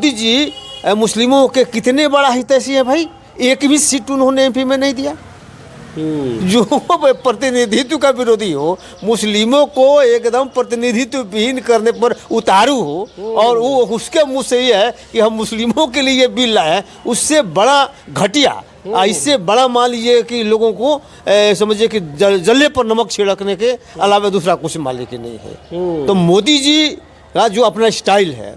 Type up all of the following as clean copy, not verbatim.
मोदी जी मुस्लिमों के कितने बड़ा हितैषी है भाई, एक भी सीट उन्होंने एमपी में नहीं दिया। जो प्रतिनिधित्व का विरोधी हो, मुस्लिमों को एकदम प्रतिनिधित्व विहीन करने पर उतारू हो, और वो उसके मुंह से ये है कि हम मुस्लिमों के लिए बिल लाए, उससे बड़ा घटिया, इससे बड़ा मान लीजिए कि लोगों को समझिए कि जल्ले पर नमक छिड़कने के अलावा दूसरा कुछ मान लीजिए नहीं है। तो मोदी जी का जो अपना स्टाइल है,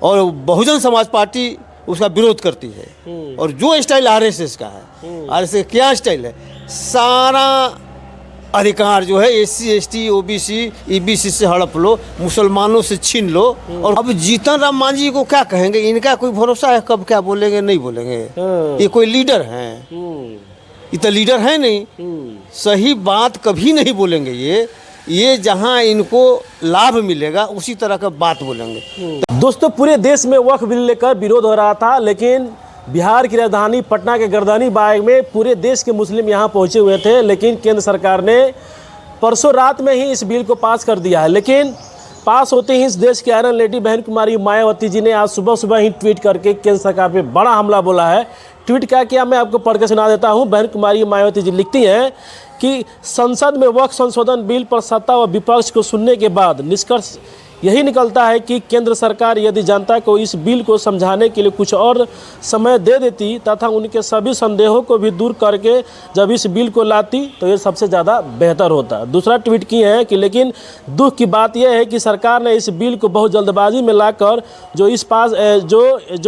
और बहुजन समाज पार्टी उसका विरोध करती है, और जो स्टाइल आरएसएस का है, आरएसएस क्या स्टाइल है, सारा अधिकार जो है एससी एसटी ओबीसी ईबीसी से हड़प लो, मुसलमानों से छीन लो। और अब जीतन राम मांझी को क्या कहेंगे, इनका कोई भरोसा है कब क्या बोलेंगे नहीं बोलेंगे। ये कोई लीडर हैं? ये तो लीडर है नहीं, सही बात कभी नहीं बोलेंगे। ये जहां इनको लाभ मिलेगा उसी तरह का बात बोलेंगे। दोस्तों, पूरे देश में वक्फ बिल लेकर विरोध हो रहा था, लेकिन बिहार की राजधानी पटना के गर्दनी बाग में पूरे देश के मुस्लिम यहाँ पहुँचे हुए थे, लेकिन केंद्र सरकार ने परसों रात में ही इस बिल को पास कर दिया है। लेकिन पास होते ही इस देश की आयरन लेडी बहन कुमारी मायावती जी ने आज सुबह सुबह ही ट्वीट करके केंद्र सरकार पे बड़ा हमला बोला है। ट्वीट क्या किया, मैं आपको पढ़ के सुना देता हूँ। बहन कुमारी मायावती जी लिखती हैं कि संसद में वक्फ संशोधन बिल पर सत्ता व विपक्ष को सुनने के बाद निष्कर्ष यही निकलता है कि केंद्र सरकार यदि जनता को इस बिल को समझाने के लिए कुछ और समय दे देती तथा उनके सभी संदेहों को भी दूर करके जब इस बिल को लाती तो ये सबसे ज़्यादा बेहतर होता। दूसरा ट्वीट किए हैं कि लेकिन दुख की बात यह है कि सरकार ने इस बिल को बहुत जल्दबाजी में लाकर जो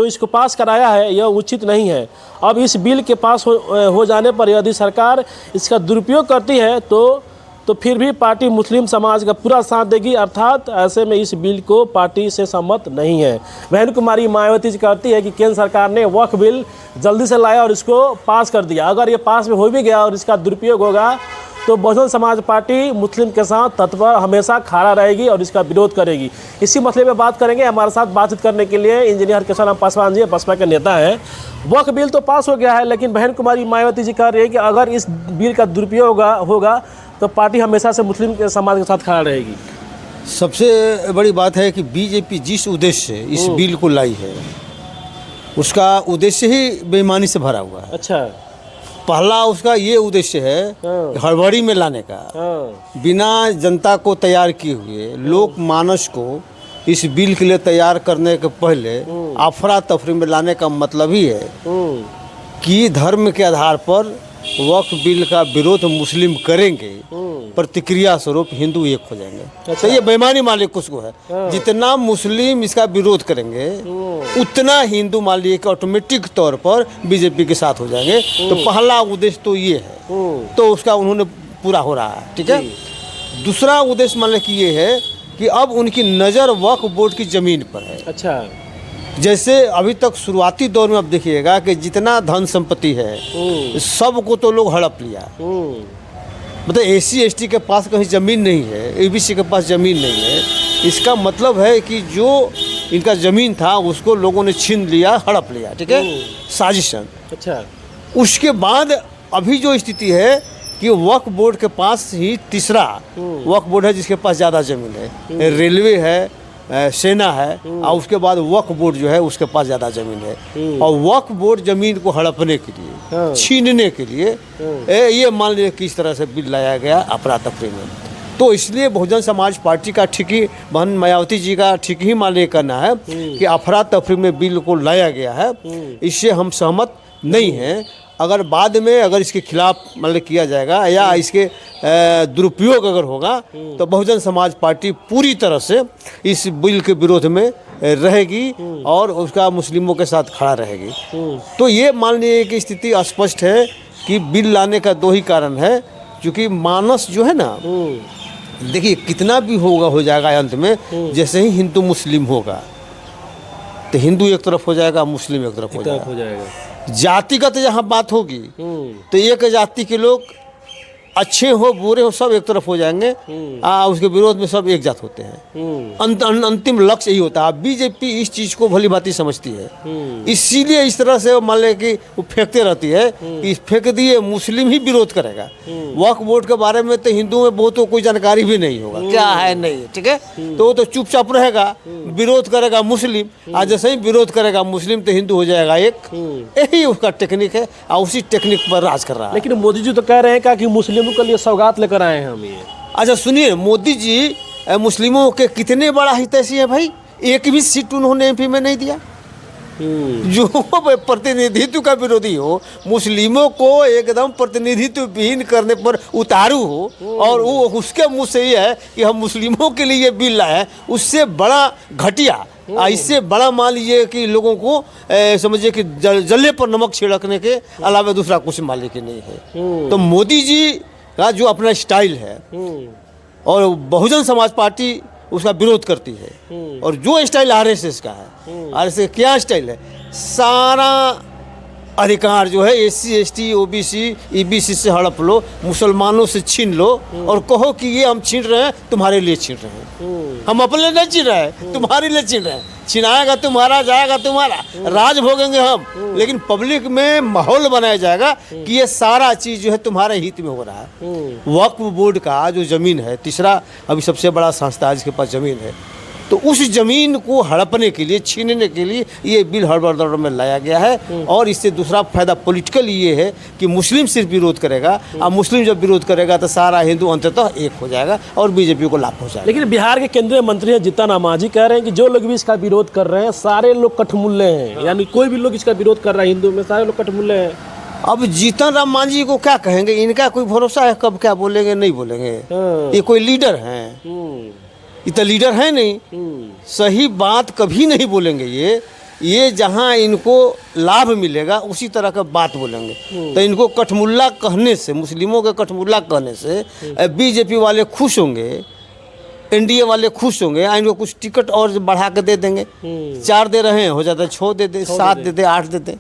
इसको पास कराया है यह उचित नहीं है। अब इस बिल के पास हो जाने पर यदि सरकार इसका दुरुपयोग करती है तो फिर भी पार्टी मुस्लिम समाज का पूरा साथ देगी, अर्थात ऐसे में इस बिल को पार्टी से सहमत नहीं है। बहन कुमारी मायावती जी कहती है कि केंद्र सरकार ने वक्फ बिल जल्दी से लाया और इसको पास कर दिया। अगर ये पास में हो भी गया और इसका दुरुपयोग होगा तो बहुजन समाज पार्टी मुस्लिम के साथ तत्पर हमेशा खड़ा रहेगी और इसका विरोध करेगी। इसी मसले में बात करेंगे। हमारे साथ बातचीत करने के लिए इंजीनियर केशव राम पासवान जी, बसपा के नेता हैं। वक्फ बिल तो पास हो गया है, लेकिन बहन कुमारी मायावती जी कह रही है कि अगर इस बिल का दुरुपयोग होगा तो पार्टी हमेशा से मुस्लिम के समाज के साथ खड़ा रहेगी। सबसे बड़ी बात है कि बीजेपी जिस उद्देश्य से इस बिल को लाई है उसका उद्देश्य ही बेईमानी से भरा हुआ है। अच्छा, पहला उसका ये उद्देश्य है हड़बड़ी में लाने का, बिना जनता को तैयार किए हुए लोक मानस को इस बिल के लिए तैयार करने के पहले अफरा तफरी में लाने का मतलब ही है कि धर्म के आधार पर वक्फ बिल का विरोध मुस्लिम करेंगे, प्रतिक्रिया स्वरूप हिंदू एक हो जाएंगे। अच्छा। तो ये बेईमानी मान लीजिए कुछ को है, जितना मुस्लिम इसका विरोध करेंगे उतना हिंदू मान लीजिए कि ऑटोमेटिक तौर पर बीजेपी के साथ हो जाएंगे। तो पहला उद्देश्य तो ये है, तो उसका उन्होंने पूरा हो रहा है। ठीक है। दूसरा उद्देश्य मान लीजिए कि ये है कि अब उनकी नज़र वक्फ बोर्ड की ज़मीन पर है। अच्छा, जैसे अभी तक शुरुआती दौर में आप देखिएगा कि जितना धन संपत्ति है सब को तो लोग हड़प लिया। मतलब एससी एसटी के पास कहीं ज़मीन नहीं है, एबीसी के पास ज़मीन नहीं है। इसका मतलब है कि जो इनका ज़मीन था उसको लोगों ने छीन लिया, हड़प लिया। ठीक है, साजिशन। अच्छा, उसके बाद अभी जो स्थिति है कि वक्फ बोर्ड के पास ही तीसरा वक्फ बोर्ड है जिसके पास ज़्यादा ज़मीन है, रेलवे है, सेना है, और उसके बाद वक्फ बोर्ड जो है उसके पास ज़्यादा ज़मीन है। और वक्फ बोर्ड ज़मीन को हड़पने के लिए, छीनने के लिए ये मान लीजिए किस तरह से बिल लाया गया अफरा तफरी में। तो इसलिए बहुजन समाज पार्टी का ठीक ही, बहन मायावती जी का ठीक ही मान लीजिए करना है कि अफरा तफरी में बिल को लाया गया है, इससे हम सहमत नहीं हैं। अगर बाद में अगर इसके खिलाफ मतलब किया जाएगा या इसके दुरुपयोग अगर होगा तो बहुजन समाज पार्टी पूरी तरह से इस बिल के विरोध में रहेगी और उसका मुस्लिमों के साथ खड़ा रहेगी। तो ये मान लीजिए कि स्थिति स्पष्ट है कि बिल लाने का दो ही कारण है, क्योंकि मानस जो है ना, देखिए कितना भी होगा हो जाएगा अंत में, जैसे ही हिंदू मुस्लिम होगा तो हिंदू एक तरफ हो जाएगा, मुस्लिम एक तरफ हो जाएगा। जातिगत जहाँ बात होगी तो एक जाति के लोग अच्छे हो बुरे हो सब एक तरफ हो जाएंगे। उसके विरोध में सब एक जात होते हैं। अंतिम लक्ष्य यही होता है। बीजेपी इस चीज को भली भांति समझती है, इसीलिए इस तरह से मान ले कि वो फेंकते रहती है कि फेंक दिए मुस्लिम ही विरोध करेगा। वक्फ बोर्ड के बारे में तो हिंदू में बहुत कोई जानकारी भी नहीं होगा, क्या है नहीं है, ठीक है। तो वो तो चुपचाप रहेगा, विरोध करेगा मुस्लिम, आज जैसे ही विरोध करेगा मुस्लिम तो हिंदू हो जाएगा एक। यही उसका टेक्निक है और उसी टेक्निक पर राज कर रहा है। लेकिन मोदी जी तो कह रहे हैं कि मुस्लिमों के लिए सौगात लेकर आए हैं हम ये। अच्छा सुनिए, मोदी जी मुस्लिमों के कितने बड़ा हितैषी है भाई। एक भी सीट उन्होंने एमपी में नहीं दिया। जो प्रतिनिधित्व का विरोधी हो, मुस्लिमों को एकदम प्रतिनिधित्व विहीन करने पर उतारू हो और वो उसके मुंह से ये है कि हम मुस्लिमों के लिए ये बिल लाए हैं, उससे बड़ा घटिया, इससे बड़ा मान लीजिए कि लोगों को समझिए कि जल्ले पर नमक छिड़कने के अलावा दूसरा कुछ मान लीजिए नहीं है। तो मोदी जी का जो अपना स्टाइल है और बहुजन समाज पार्टी उसका विरोध करती है, और जो स्टाइल आरएसएस का है, आरएसएस क्या स्टाइल है, सारा अधिकार जो है एससी एसटी ओबीसी ईबीसी से हड़प लो, मुसलमानों से छीन लो और कहो कि ये हम छीन रहे हैं, तुम्हारे लिए छीन रहे हैं। हम अपने लिए नहीं छीन रहे हैं, तुम्हारे लिए छीन रहे हैं। छिनाएगा तुम्हारा, जाएगा तुम्हारा, राज भोगेंगे हम, लेकिन पब्लिक में माहौल बनाया जाएगा कि ये सारा चीज़ जो है तुम्हारे हित में हो रहा है। वक्फ बोर्ड का जो ज़मीन है, तीसरा अभी सबसे बड़ा संस्था जिसके पास ज़मीन है, तो उस ज़मीन को हड़पने के लिए, छीनने के लिए ये बिल हड़बड़ में लाया गया है। और इससे दूसरा फायदा पॉलिटिकल ये है कि मुस्लिम सिर्फ विरोध करेगा, और मुस्लिम जब विरोध करेगा तो सारा हिंदू अंततः एक हो जाएगा और बीजेपी को लाभ पहुँचाएगा। लेकिन बिहार के केंद्रीय मंत्री हैं जीतन राम मांझी कह रहे हैं कि जो लोग भी इसका विरोध कर रहे हैं सारे लोग कठमुल्ले हैं, यानी कोई भी लोग इसका विरोध कर रहा है हिंदू में, सारे लोग कठमुल्ले हैं। अब जीतन राम मांझी को क्या कहेंगे, इनका कोई भरोसा है कब क्या बोलेंगे नहीं बोलेंगे। ये कोई लीडर हैं? ये तो लीडर है नहीं, सही बात कभी नहीं बोलेंगे। ये जहाँ इनको लाभ मिलेगा उसी तरह का बात बोलेंगे। तो इनको कठमुल्ला कहने से, मुस्लिमों के कठमुल्ला कहने से बीजेपी वाले खुश होंगे, एनडीए वाले खुश होंगे, इनको कुछ टिकट और बढ़ा के दे देंगे। 4 दे रहे हैं, हो जाता है 6 दे दे, 7 दे दे, 8 दे दे।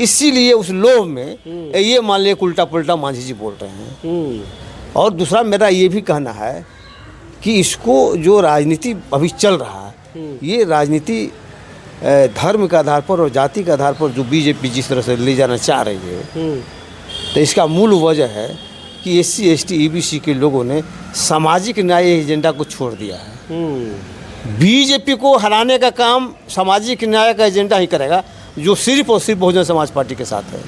इसीलिए उस लोभ में ये मान लिया उल्टा पुल्टा मांझी जी बोल रहे हैं। और दूसरा मेरा ये भी कहना है कि इसको जो राजनीति अभी चल रहा है, ये राजनीति धर्म के आधार पर और जाति के आधार पर जो बीजेपी जिस तरह से ले जाना चाह रही है, तो इसका मूल वजह है कि एससी एसटी ईबीसी के लोगों ने सामाजिक न्याय एजेंडा को छोड़ दिया है। बीजेपी को हराने का काम सामाजिक न्याय का एजेंडा ही करेगा, जो सिर्फ और सिर्फ बहुजन समाज पार्टी के साथ है।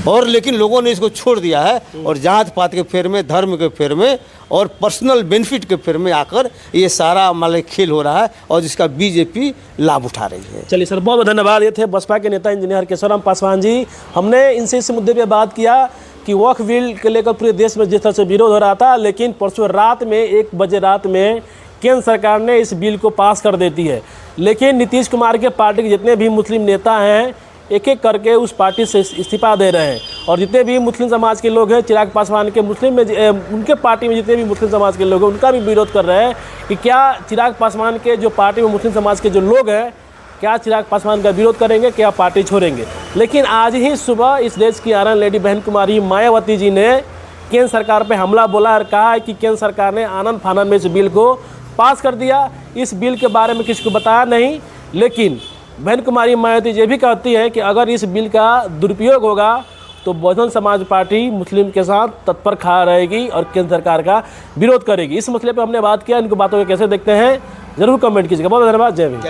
और लेकिन लोगों ने इसको छोड़ दिया है और जात पात के फेर में, धर्म के फेर में और पर्सनल बेनिफिट के फेर में आकर ये सारा मतलब खेल हो रहा है और जिसका बीजेपी लाभ उठा रही है। चलिए सर, बहुत बहुत धन्यवाद। ये थे बसपा के नेता इंजीनियर केशवराम पासवान जी। हमने इनसे इस मुद्दे पे बात किया कि वक्फ बिल के लेकर पूरे देश में जिस तरह से विरोध हो रहा था, लेकिन परसों रात में 1 बजे रात में केंद्र सरकार ने इस बिल को पास कर देती है। लेकिन नीतीश कुमार के पार्टी के जितने भी मुस्लिम नेता हैं एक एक करके उस पार्टी से इस्तीफा दे रहे हैं, और जितने भी मुस्लिम समाज के लोग हैं, चिराग पासवान के मुस्लिम में उनके पार्टी में जितने भी मुस्लिम समाज के लोग हैं उनका भी विरोध कर रहे हैं कि क्या चिराग पासवान के जो पार्टी में मुस्लिम समाज के जो लोग हैं, क्या चिराग पासवान का विरोध करेंगे, क्या पार्टी छोड़ेंगे। लेकिन आज ही सुबह इस देश की आयरन लेडी बहन कुमारी मायावती जी ने केंद्र सरकार पर हमला बोला और कहा है कि केंद्र सरकार ने आनंद फानन में इस बिल को पास कर दिया। इस बिल के बारे में किसी को बताया नहीं, लेकिन बहन कुमारी मायावती ये भी कहती है कि अगर इस बिल का दुरुपयोग होगा तो बहुजन समाज पार्टी मुस्लिम के साथ तत्पर खड़ा रहेगी और केंद्र सरकार का विरोध करेगी। इस मसले पर हमने बात किया, इनको बातों को कैसे देखते हैं जरूर कमेंट कीजिएगा। बहुत धन्यवाद। जय हिंद।